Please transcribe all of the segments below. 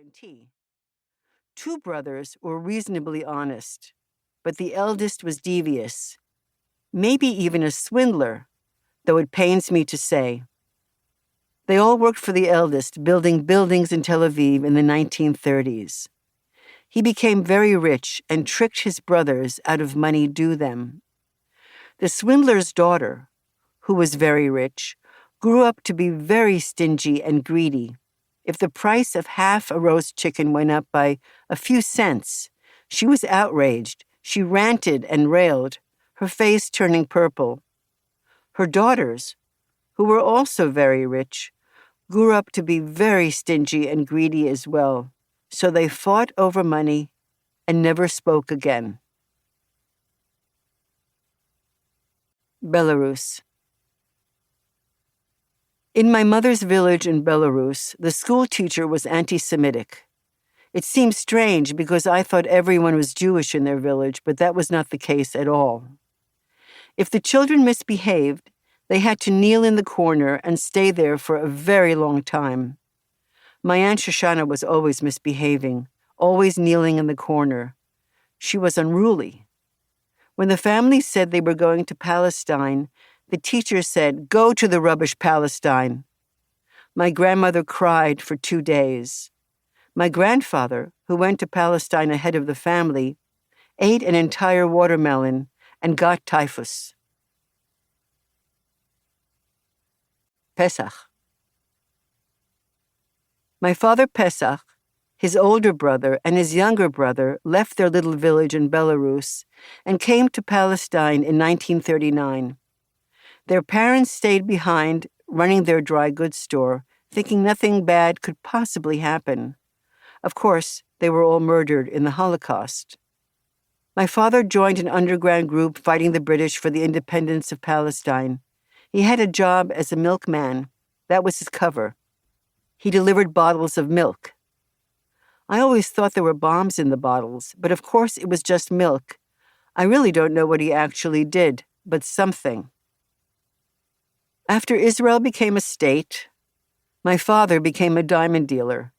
and tea. 2 brothers were reasonably honest, but the eldest was devious, maybe even a swindler, though it pains me to say. They all worked for the eldest, building buildings in Tel Aviv in the 1930s. He became very rich and tricked his brothers out of money due them. The swindler's daughter, who was very rich, grew up to be very stingy and greedy. If the price of half a roast chicken went up by a few cents, she was outraged. She ranted and railed, her face turning purple. Her daughters, who were also very rich, grew up to be very stingy and greedy as well, so they fought over money and never spoke again. Belarus. In my mother's village in Belarus, the school teacher was anti-Semitic. It seemed strange because I thought everyone was Jewish in their village, but that was not the case at all. If the children misbehaved, they had to kneel in the corner and stay there for a very long time. My Aunt Shoshana was always misbehaving, always kneeling in the corner. She was unruly. When the family said they were going to Palestine, the teacher said, "Go to the rubbish Palestine." My grandmother cried for 2 days. My grandfather, who went to Palestine ahead of the family, ate an entire watermelon and got typhus. Pesach. My father Pesach, his older brother, and his younger brother left their little village in Belarus and came to Palestine in 1939. Their parents stayed behind, running their dry goods store, thinking nothing bad could possibly happen. Of course, they were all murdered in the Holocaust. My father joined an underground group fighting the British for the independence of Palestine. He had a job as a milkman. That was his cover. He delivered bottles of milk. I always thought there were bombs in the bottles, but of course it was just milk. I really don't know what he actually did, but something. After Israel became a state, my father became a diamond dealer.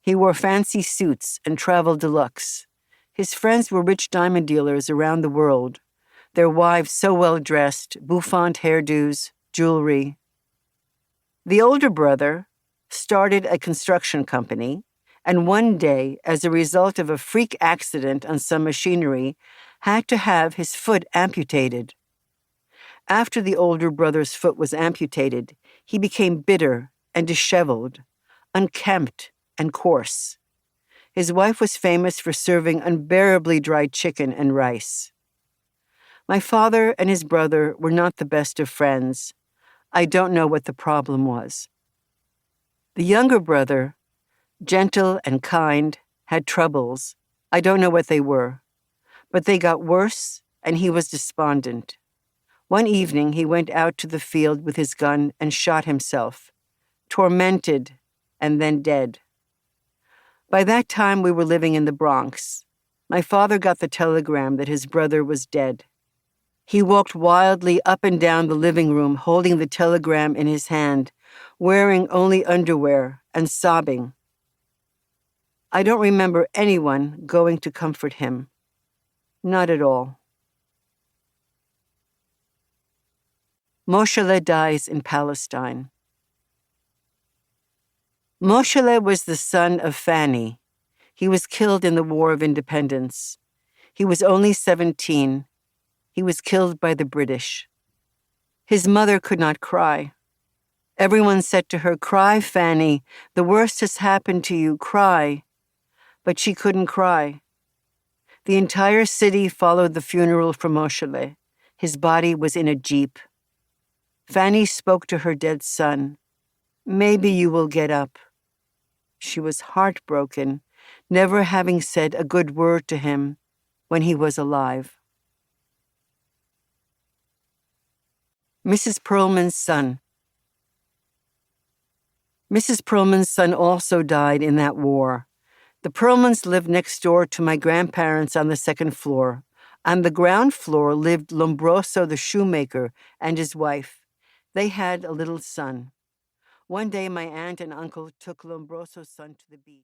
He wore fancy suits and traveled deluxe. His friends were rich diamond dealers around the world, their wives so well-dressed, bouffant hairdos, jewelry. The older brother started a construction company, and one day, as a result of a freak accident on some machinery, had to have his foot amputated. After the older brother's foot was amputated, he became bitter and disheveled, unkempt and coarse. His wife was famous for serving unbearably dry chicken and rice. My father and his brother were not the best of friends. I don't know what the problem was. The younger brother, gentle and kind, had troubles. I don't know what they were. But they got worse, and he was despondent. One evening, he went out to the field with his gun and shot himself, tormented and then dead. By that time, we were living in the Bronx. My father got the telegram that his brother was dead. He walked wildly up and down the living room, holding the telegram in his hand, wearing only underwear and sobbing. I don't remember anyone going to comfort him. Not at all. Moshele dies in Palestine. Moshele was the son of Fanny. He was killed in the War of Independence. He was only 17. He was killed by the British. His mother could not cry. Everyone said to her, "Cry, Fanny. The worst has happened to you. Cry." But she couldn't cry. The entire city followed the funeral for Moshele. His body was in a jeep. Fanny spoke to her dead son. "Maybe you will get up." She was heartbroken, never having said a good word to him when he was alive. Mrs. Perlman's son. Mrs. Perlman's son also died in that war. The Perlmans lived next door to my grandparents on the second floor. On the ground floor lived Lombroso the shoemaker and his wife. They had a little son. One day my aunt and uncle took Lombroso's son to the beach.